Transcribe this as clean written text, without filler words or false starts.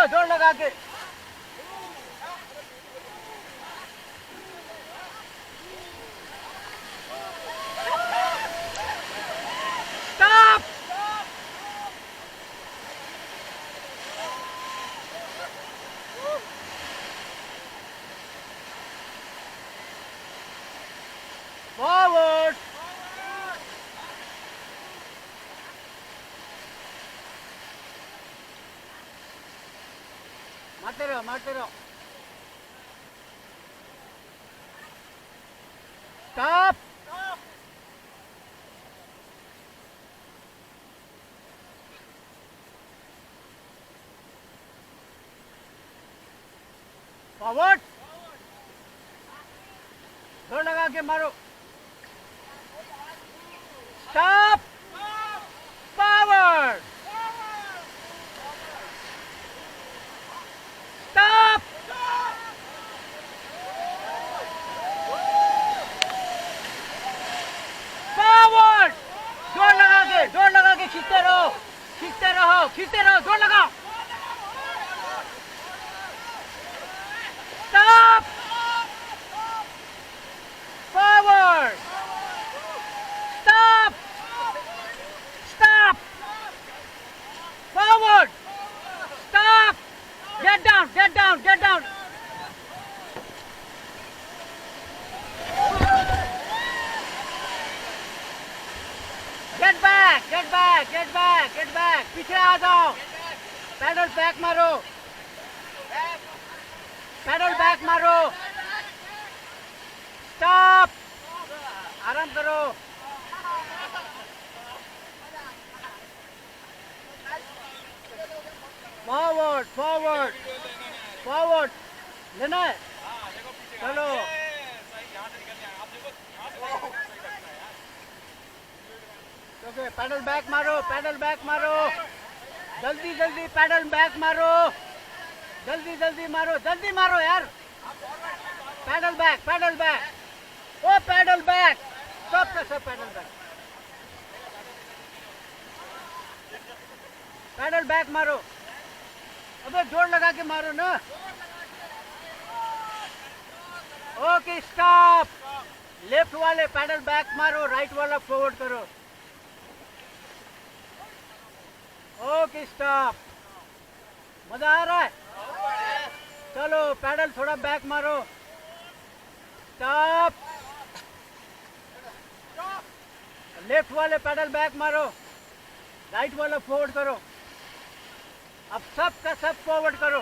मारो जोर लगा के। स्टॉप। फॉरवर्ड। मारते रहो मारते रहो। स्टॉप। फॉरवर्ड। जोर लगा के मारो। स्टॉप। फॉरवर्ड। स्टॉप। फॉरवर्ड। जोर लगा के खींचते रहो खींचते रहो खींचते रहो जोर लगाओ। Stop. Forward. Stop. Stop. Forward. Stop. Get down get down get down. Get back get back get back get back. पीछे आ जाओ। पैडल बैक मारो पैडल बैक मारो। स्टॉप। आराम करो। फॉरवर्ड फॉरवर्ड फॉरवर्ड लेना है। चलो ओके पैडल बैक मारो जल्दी जल्दी पैडल बैक मारो जल्दी मारो यार। पैडल बैक ओ पैडल बैक सब का सब पैडल बैक मारो। अबे जोर लगा के मारो ना। Okay stop. लेफ्ट वाले पैडल बैक मारो राइट वाला फॉरवर्ड करो। Okay stop. मजा आ रहा है। चलो पैडल थोड़ा बैक मारो। स्टॉप। लेफ्ट वाले पैडल बैक मारो राइट वाला फॉरवर्ड करो। अब सब का सब फॉरवर्ड करो।